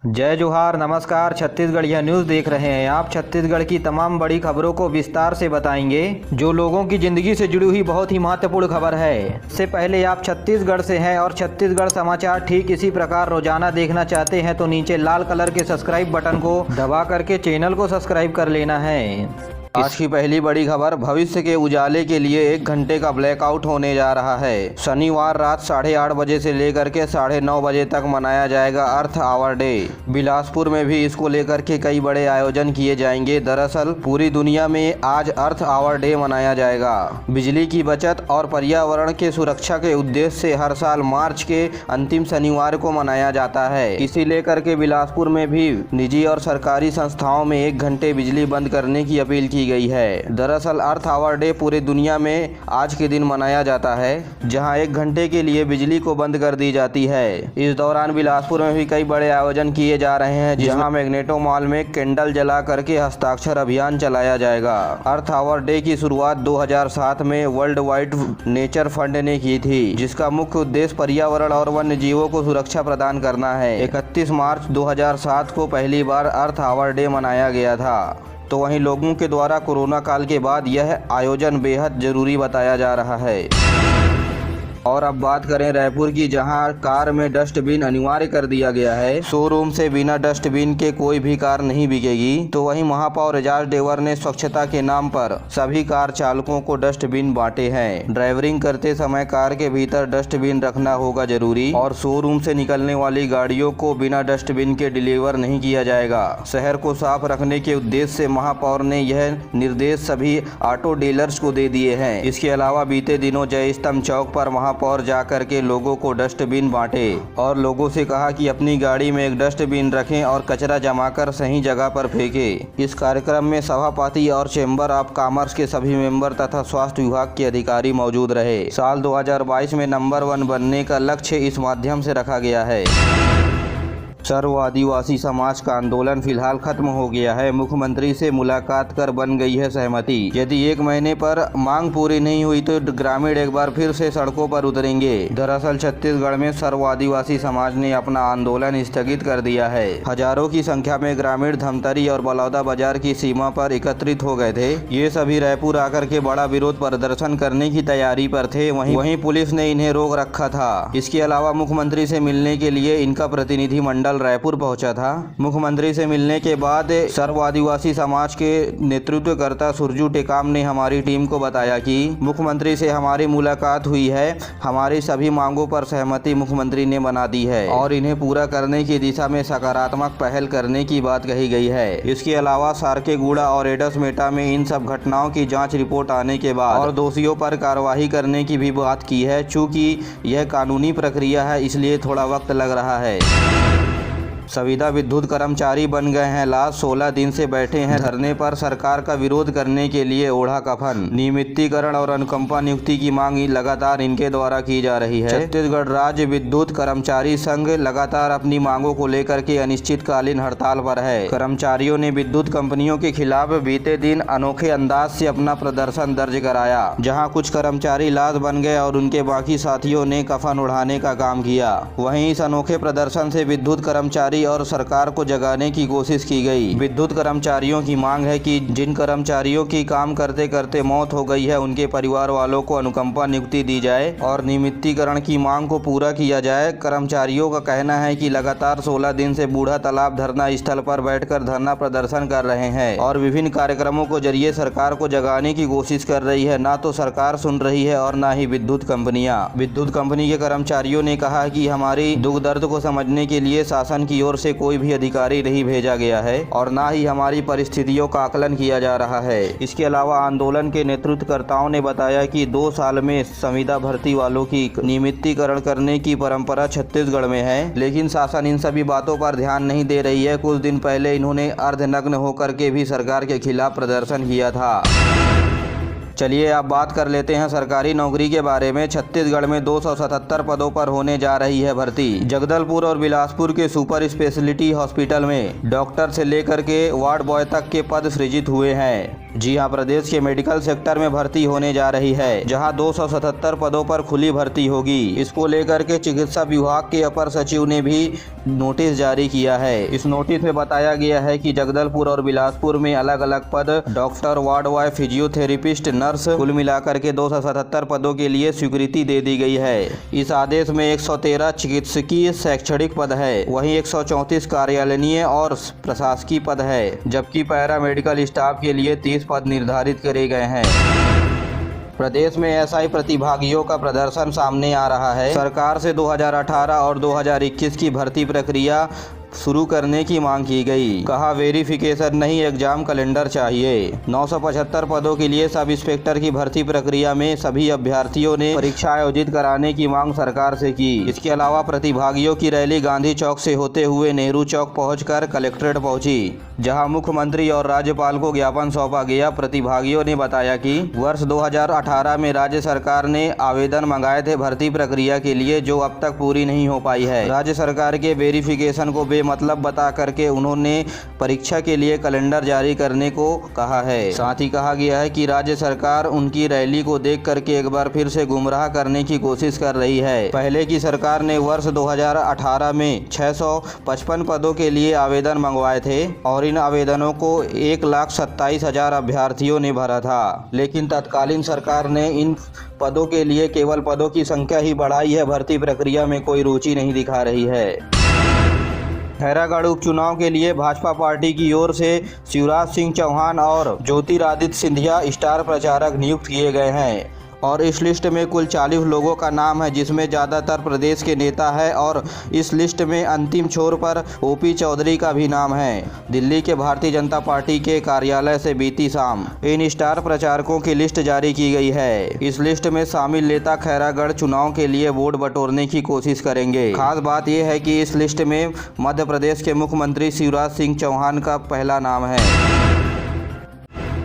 जय जोहार, नमस्कार। छत्तीसगढ़िया न्यूज़ देख रहे हैं आप। छत्तीसगढ़ की तमाम बड़ी खबरों को विस्तार से बताएंगे, जो लोगों की जिंदगी से जुड़ी हुई बहुत ही महत्वपूर्ण खबर है। इससे पहले आप छत्तीसगढ़ से हैं और छत्तीसगढ़ समाचार ठीक इसी प्रकार रोजाना देखना चाहते हैं तो नीचे लाल कलर के सब्सक्राइब बटन को दबा करके चैनल को सब्सक्राइब कर लेना है। आज की पहली बड़ी खबर, भविष्य के उजाले के लिए 1 घंटे का ब्लैकआउट होने जा रहा है। शनिवार रात 8:30 बजे से लेकर के 9:30 बजे तक मनाया जाएगा अर्थ आवर डे। बिलासपुर में भी इसको लेकर के कई बड़े आयोजन किए जाएंगे। दरअसल पूरी दुनिया में आज अर्थ आवर डे मनाया जाएगा। बिजली की बचत और पर्यावरण के सुरक्षा के उद्देश्य से हर साल मार्च के अंतिम शनिवार को मनाया जाता है। इसी लेकर के बिलासपुर में भी निजी और सरकारी संस्थाओं में 1 घंटे बिजली बंद करने की अपील की गई है। दरअसल अर्थ आवर डे पूरी दुनिया में आज के दिन मनाया जाता है, जहां 1 घंटे के लिए बिजली को बंद कर दी जाती है। इस दौरान बिलासपुर में भी कई बड़े आयोजन किए जा रहे हैं, जहां मैग्नेटो मॉल में कैंडल जला करके हस्ताक्षर अभियान चलाया जाएगा। अर्थ आवर डे की शुरुआत 2007 में वर्ल्ड वाइड नेचर फंड ने की थी, जिसका मुख्य उद्देश्य पर्यावरण और वन्य जीवों को सुरक्षा प्रदान करना है। 31 मार्च 2007 को पहली बार अर्थ आवर डे मनाया गया था। तो वहीं लोगों के द्वारा कोरोना काल के बाद यह आयोजन बेहद जरूरी बताया जा रहा है। और अब बात करें रायपुर की, जहां कार में डस्टबिन अनिवार्य कर दिया गया है। शोरूम से बिना डस्टबिन के कोई भी कार नहीं बिकेगी। तो वहीं महापौर एजाज देवर ने स्वच्छता के नाम पर सभी कार चालकों को डस्टबिन बांटे हैं। ड्राइवरिंग करते समय कार के भीतर डस्टबिन रखना होगा जरूरी, और शोरूम से निकलने वाली गाड़ियों को बिना डस्टबिन के डिलीवर नहीं किया जाएगा। शहर को साफ रखने के उद्देश्य से महापौर ने यह निर्देश सभी ऑटो डीलर्स को दे दिए हैं। इसके अलावा बीते दिनों जय स्तंभ चौक पर महापौर जाकर के लोगों को डस्टबिन बांटे और लोगों से कहा कि अपनी गाड़ी में एक डस्टबिन रखें और कचरा जमाकर सही जगह पर फेंकें। इस कार्यक्रम में सभापति और चैम्बर ऑफ कॉमर्स के सभी मेंबर तथा स्वास्थ्य विभाग के अधिकारी मौजूद रहे। साल 2022 में नंबर 1 बनने का लक्ष्य इस माध्यम से रखा गया है। सर्व आदिवासी समाज का आंदोलन फिलहाल खत्म हो गया है। मुख्यमंत्री से मुलाकात कर बन गई है सहमति। यदि 1 महीने पर मांग पूरी नहीं हुई तो ग्रामीण एक बार फिर से सड़कों पर उतरेंगे। दरअसल छत्तीसगढ़ में सर्व आदिवासी समाज ने अपना आंदोलन स्थगित कर दिया है। हजारों की संख्या में ग्रामीण धमतरी और बलौदा बाजार की सीमा पर एकत्रित हो गए थे। ये सभी रायपुर आकर के बड़ा विरोध प्रदर्शन करने की तैयारी पर थे। वहीं पुलिस ने इन्हें रोक रखा था। इसके अलावा मुख्यमंत्री से मिलने के लिए इनका प्रतिनिधि मंडल रायपुर पहुंचा था। मुख्यमंत्री से मिलने के बाद सर्व आदिवासी समाज के नेतृत्वकर्ता सुरजू टेकाम ने हमारी टीम को बताया कि मुख्यमंत्री से हमारी मुलाकात हुई है। हमारी सभी मांगों पर सहमति मुख्यमंत्री ने बना दी है और इन्हें पूरा करने की दिशा में सकारात्मक पहल करने की बात कही गई है। इसके अलावा सारकेगुड़ा और एडसमेटा में इन सब घटनाओं की जाँच रिपोर्ट आने के बाद और दोषियों पर कार्रवाई करने की भी बात की है। चूँकि यह कानूनी प्रक्रिया है, इसलिए थोड़ा वक्त लग रहा है। संविदा विद्युत कर्मचारी बन गए हैं लाश, 16 दिन से बैठे हैं धरने पर। सरकार का विरोध करने के लिए ओढ़ा कफन। नियमितीकरण और अनुकंपा नियुक्ति की मांग लगातार इनके द्वारा की जा रही है। छत्तीसगढ़ राज्य विद्युत कर्मचारी संघ लगातार अपनी मांगों को लेकर के अनिश्चितकालीन हड़ताल पर है। कर्मचारियों ने विद्युत कंपनियों के खिलाफ बीते दिन अनोखे अंदाज से अपना प्रदर्शन दर्ज कराया, जहाँ कुछ कर्मचारी लाश बन गए और उनके बाकी साथियों ने कफन उड़ाने का काम किया। वहीं इस अनोखे प्रदर्शन से विद्युत कर्मचारी और सरकार को जगाने की कोशिश की गई। विद्युत कर्मचारियों की मांग है कि जिन कर्मचारियों की काम करते करते मौत हो गई है, उनके परिवार वालों को अनुकंपा नियुक्ति दी जाए और नियमितीकरण की मांग को पूरा किया जाए। कर्मचारियों का कहना है कि लगातार 16 दिन से बूढ़ा तालाब धरना स्थल पर बैठकर धरना प्रदर्शन कर रहे हैं और विभिन्न कार्यक्रमों के जरिए सरकार को जगाने की कोशिश कर रही है। ना तो सरकार सुन रही है और ना ही विद्युत कंपनियां। विद्युत कंपनी के कर्मचारियों ने कहा कि हमारी दुख दर्द को समझने के लिए शासन की ओर से कोई भी अधिकारी नहीं भेजा गया है और ना ही हमारी परिस्थितियों का आकलन किया जा रहा है। इसके अलावा आंदोलन के नेतृत्वकर्ताओं ने बताया कि 2 साल में संविदा भर्ती वालों की नियमितीकरण करने की परंपरा छत्तीसगढ़ में है, लेकिन शासन इन सभी बातों पर ध्यान नहीं दे रही है। कुछ दिन पहले इन्होंने अर्धनग्न होकर के भी सरकार के खिलाफ प्रदर्शन किया था। चलिए अब बात कर लेते हैं सरकारी नौकरी के बारे में। छत्तीसगढ़ में 277 पदों पर होने जा रही है भर्ती। जगदलपुर और बिलासपुर के सुपर स्पेशलिटी हॉस्पिटल में डॉक्टर से लेकर के वार्ड बॉय तक के पद सृजित हुए हैं। जी हां, प्रदेश के मेडिकल सेक्टर में भर्ती होने जा रही है, जहां 277 पदों पर खुली भर्ती होगी। इसको लेकर के चिकित्सा विभाग के अपर सचिव ने भी नोटिस जारी किया है। इस नोटिस में बताया गया है कि जगदलपुर और बिलासपुर में अलग अलग पद doctor, ward boy, physiotherapist, nurse कुल मिलाकर के 277 पदों के लिए स्वीकृति दे दी गई है। इस आदेश में 113 चिकित्सकीय शैक्षणिक पद है, वहीं 134 कार्यालयीय और प्रशासकीय पद है, जबकि पैरा मेडिकल स्टाफ के लिए 30 पद निर्धारित करे गए हैं। प्रदेश में एसआई प्रतिभागियों का प्रदर्शन सामने आ रहा है। सरकार से 2018 और 2021 की भर्ती प्रक्रिया शुरू करने की मांग की गई। कहा वेरिफिकेशन नहीं, एग्जाम कैलेंडर चाहिए। 975 पदों के लिए सब इंस्पेक्टर की भर्ती प्रक्रिया में सभी अभ्यर्थियों ने परीक्षा आयोजित कराने की मांग सरकार से की। इसके अलावा प्रतिभागियों की रैली गांधी चौक से होते हुए नेहरू चौक पहुंचकर कलेक्ट्रेट पहुंची, जहां मुख्यमंत्री और राज्यपाल को ज्ञापन सौंपा गया। प्रतिभागियों ने बताया कि वर्ष 2018 में राज्य सरकार ने आवेदन मंगाए थे भर्ती प्रक्रिया के लिए, जो अब तक पूरी नहीं हो पाई है। राज्य सरकार के वेरिफिकेशन को मतलब बता करके उन्होंने परीक्षा के लिए कैलेंडर जारी करने को कहा है। साथ ही कहा गया है कि राज्य सरकार उनकी रैली को देख करके एक बार फिर से गुमराह करने की कोशिश कर रही है। पहले की सरकार ने वर्ष 2018 में 655 पदों के लिए आवेदन मंगवाए थे और इन आवेदनों को 1,27,000 अभ्यर्थियों ने भरा था, लेकिन तत्कालीन सरकार ने इन पदों के लिए केवल पदों की संख्या ही बढ़ाई है, भर्ती प्रक्रिया में कोई रुचि नहीं दिखा रही है। खैरागढ़ उपचुनाव के लिए भाजपा पार्टी की ओर से शिवराज सिंह चौहान और ज्योतिरादित्य सिंधिया स्टार प्रचारक नियुक्त किए गए हैं और इस लिस्ट में कुल 40 लोगों का नाम है, जिसमें ज़्यादातर प्रदेश के नेता है और इस लिस्ट में अंतिम छोर पर ओपी चौधरी का भी नाम है। दिल्ली के भारतीय जनता पार्टी के कार्यालय से बीती शाम इन स्टार प्रचारकों की लिस्ट जारी की गई है। इस लिस्ट में शामिल नेता खैरागढ़ चुनाव के लिए वोट बटोरने की कोशिश करेंगे। खास बात यह है कि इस लिस्ट में मध्य प्रदेश के मुख्यमंत्री शिवराज सिंह चौहान का पहला नाम है।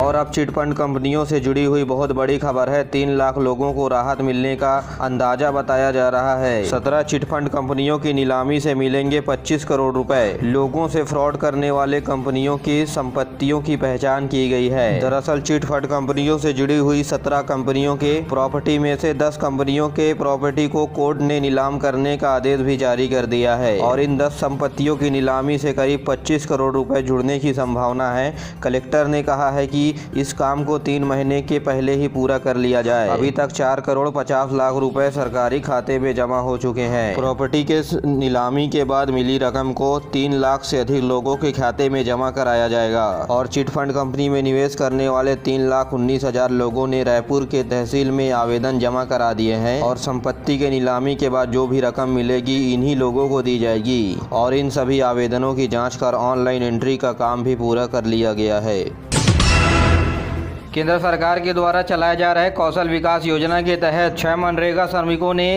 और अब चिटफंड कंपनियों से जुड़ी हुई बहुत बड़ी खबर है। 3 लाख लोगों को राहत मिलने का अंदाजा बताया जा रहा है। 17 चिटफंड कंपनियों की नीलामी से मिलेंगे 25 करोड़ रुपए। लोगों से फ्रॉड करने वाले कंपनियों की संपत्तियों की पहचान की गई है। दरअसल चिटफंड कंपनियों से जुड़ी हुई 17 कंपनियों के प्रॉपर्टी में से 10 कंपनियों के प्रॉपर्टी को कोर्ट ने नीलाम करने का आदेश भी जारी कर दिया है और इन 10 संपत्तियों की नीलामी से करीब 25 करोड़ रुपए जुड़ने की संभावना है। कलेक्टर ने कहा है कि इस काम को 3 महीने के पहले ही पूरा कर लिया जाए। अभी तक 4 करोड़ 50 लाख रुपए सरकारी खाते में जमा हो चुके हैं। प्रॉपर्टी के नीलामी के बाद मिली रकम को 3 लाख से अधिक लोगों के खाते में जमा कराया जाएगा और चिटफंड कंपनी में निवेश करने वाले 3,19,000 लोगों ने रायपुर के तहसील में आवेदन जमा करा दिए हैं और संपत्ति के नीलामी के बाद जो भी रकम मिलेगी इन्हीं लोगों को दी जाएगी और इन सभी आवेदनों की जाँच कर ऑनलाइन एंट्री का काम भी पूरा कर लिया गया है। केंद्र सरकार के द्वारा चलाए जा रहे कौशल विकास योजना के तहत 6 मनरेगा श्रमिकों ने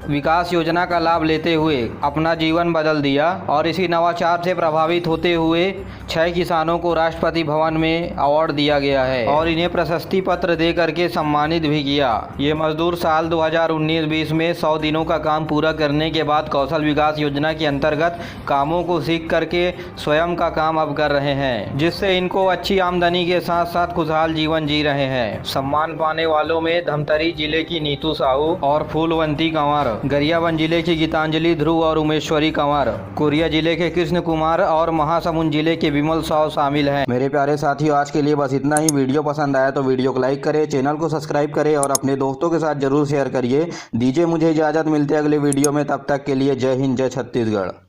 विकास योजना का लाभ लेते हुए अपना जीवन बदल दिया और इसी नवाचार से प्रभावित होते हुए 6 किसानों को राष्ट्रपति भवन में अवार्ड दिया गया है और इन्हें प्रशस्ति पत्र दे करके सम्मानित भी किया। ये मजदूर साल 2019-20 में 100 दिनों का काम पूरा करने के बाद कौशल विकास योजना के अंतर्गत कामों को सीख करके स्वयं का काम अब कर रहे हैं, जिससे इनको अच्छी आमदनी के साथ साथ खुशहाल जीवन जी रहे हैं। सम्मान पाने वालों में धमतरी जिले की नीतू साहू और फूलवंती कंवर, गरियाबंद जिले की गीतांजलि ध्रुव और उमेश्वरी कंवर, कोरिया जिले के कृष्ण कुमार और महासमुंद जिले के विमल साव शामिल हैं। मेरे प्यारे साथियों, आज के लिए बस इतना ही। वीडियो पसंद आया तो वीडियो को लाइक करें, चैनल को सब्सक्राइब करें और अपने दोस्तों के साथ जरूर शेयर करिए। दीजिए मुझे इजाजत, मिलते अगले वीडियो में। तब तक के लिए जय हिंद, जय छत्तीसगढ़।